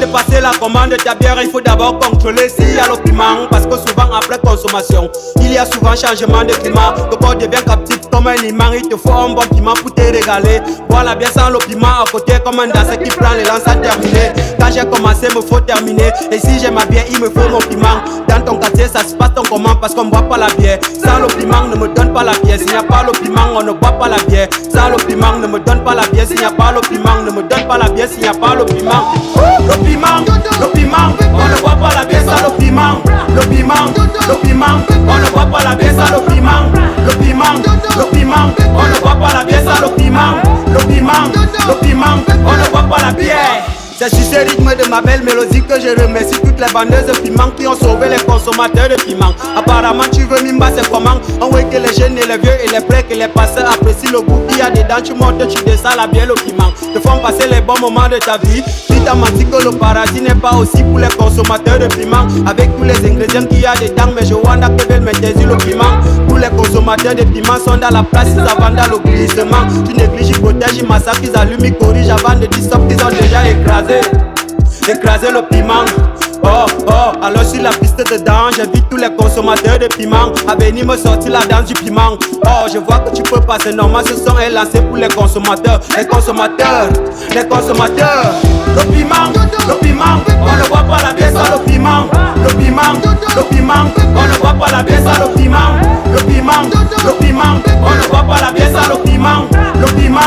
de passer la commande de ta bière, il faut d'abord contrôler s'il y a le piment. Parce que souvent après consommation, il y a souvent changement de climat. Le corps devient captif comme un imam. Il te faut un bon piment pour te régaler. Boire la bière sans le piment à côté comme un danseur qui prend l'élan sans terminer. Quand j'ai commencé, me faut terminer. Et si j'aime ma bière, il me faut mon piment. Dans ton quartier, ça se passe comment? Parce qu'on boit pas la bière. Sans le piment, ne me donne pas la bière. S'il n'y a pas le piment, on ne boit pas la bière. Sans le piment, ne me donne pas la bière. S'il n'y a pas le piment, ne me donne pas la bière. S'il n'y a pas le piment, le piment, on ne boit pas la bière sans le piment. Le piment, on ne boit pas la bière sans le piment. Le piment, on ne boit pas la bière sans le piment. Le piment, on ne boit pas la bière. C'est sur ce rythme de ma belle mélodie que je remercie toutes les vendeuses de piment qui ont sauvé les consommateurs de piment. Apparemment tu veux Mimba, c'est comment? On voit que les jeunes et les vieux et les prêts que les passeurs apprécient le goût qu'il y a dedans. Tu montes, tu descends la bière, le piment te font passer les bons moments de ta vie. Qui t'a menti que le paradis n'est pas aussi pour les consommateurs de piment? Avec tous les ingrédients qu'il y a dedans, mais je vois que belle maîtrise le piment. Tous les consommateurs de piment sont dans la place, ils avant dans le glissement. Tu négliges, ils protègent, ils massacrent, ils allument, ils corrigent avant de dire stop qu'ils ont déjà écrasé. Écraser le piment. Oh, alors sur la piste de danse, j'invite tous les consommateurs de piment à venir me sortir la danse du piment. Oh, je vois que tu peux passer normal, ce son est lancé pour les consommateurs. Les consommateurs. Le piment, on ne boit pas la bière sans le piment. Le piment, on ne boit pas la bière sans le piment. Le piment, on ne boit pas la bière sans le piment. Le piment,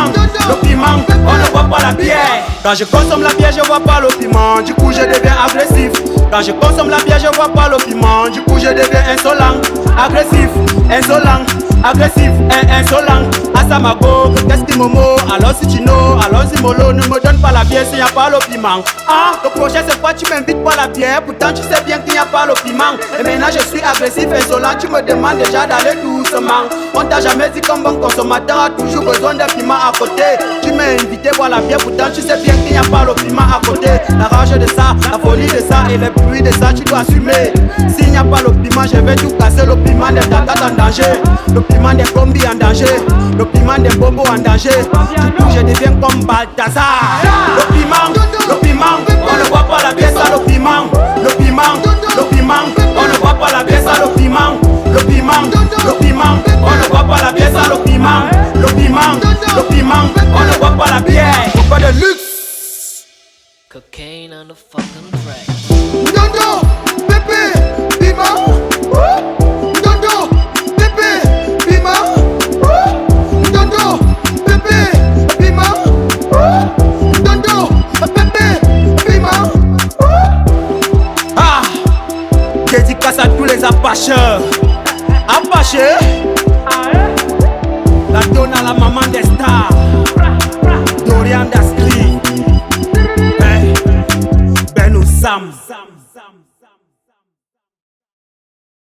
on ne boit pas la bière. Quand je consomme la bière, je vois pas le piment, du coup je deviens agressif. Quand je consomme la bière, je vois pas le piment, du coup je deviens insolent, agressif, insolent, agressif, insolent. Asamago, qu'est-ce qui me moque? Alors si tu know, alors si mollo, ne me donne pas la bière s'il n'y a pas le piment. Ah, le prochain c'est quoi? Tu m'invites pas la bière, pourtant tu sais bien qu'il n'y a pas le piment. Et maintenant je suis agressif, insolent, tu me demandes déjà d'aller doucement. On t'a jamais dit qu'un bon consommateur a toujours besoin d'un piment à côté. Tu m'as invité voir la bière, pourtant tu sais bien qu'il n'y a pas le piment à côté. La rage de ça, la folie de ça et les bruits de ça, tu dois assumer. S'il n'y a pas le piment, je vais tout casser. Le piment des tatates en danger, le piment des combis en danger, le piment des bobos en danger. Du coup je deviens comme Balthazar. Le piment, on ne boit pas la bière sans le piment. Le piment, on ne boit pas la bière sans le piment. Le piment, on ne boit pas la bière sans le piment. Le piment, on ne boit pas la bière. Pourquoi de luxe? Cocaine on the fucking track. Dodo, bébé, piment. Dodo, bébé, piment. Dodo, bébé, piment. Dodo, bébé, piment. Ah, dédicace à tous les apacheurs. Apache, la donne à la maman des stars.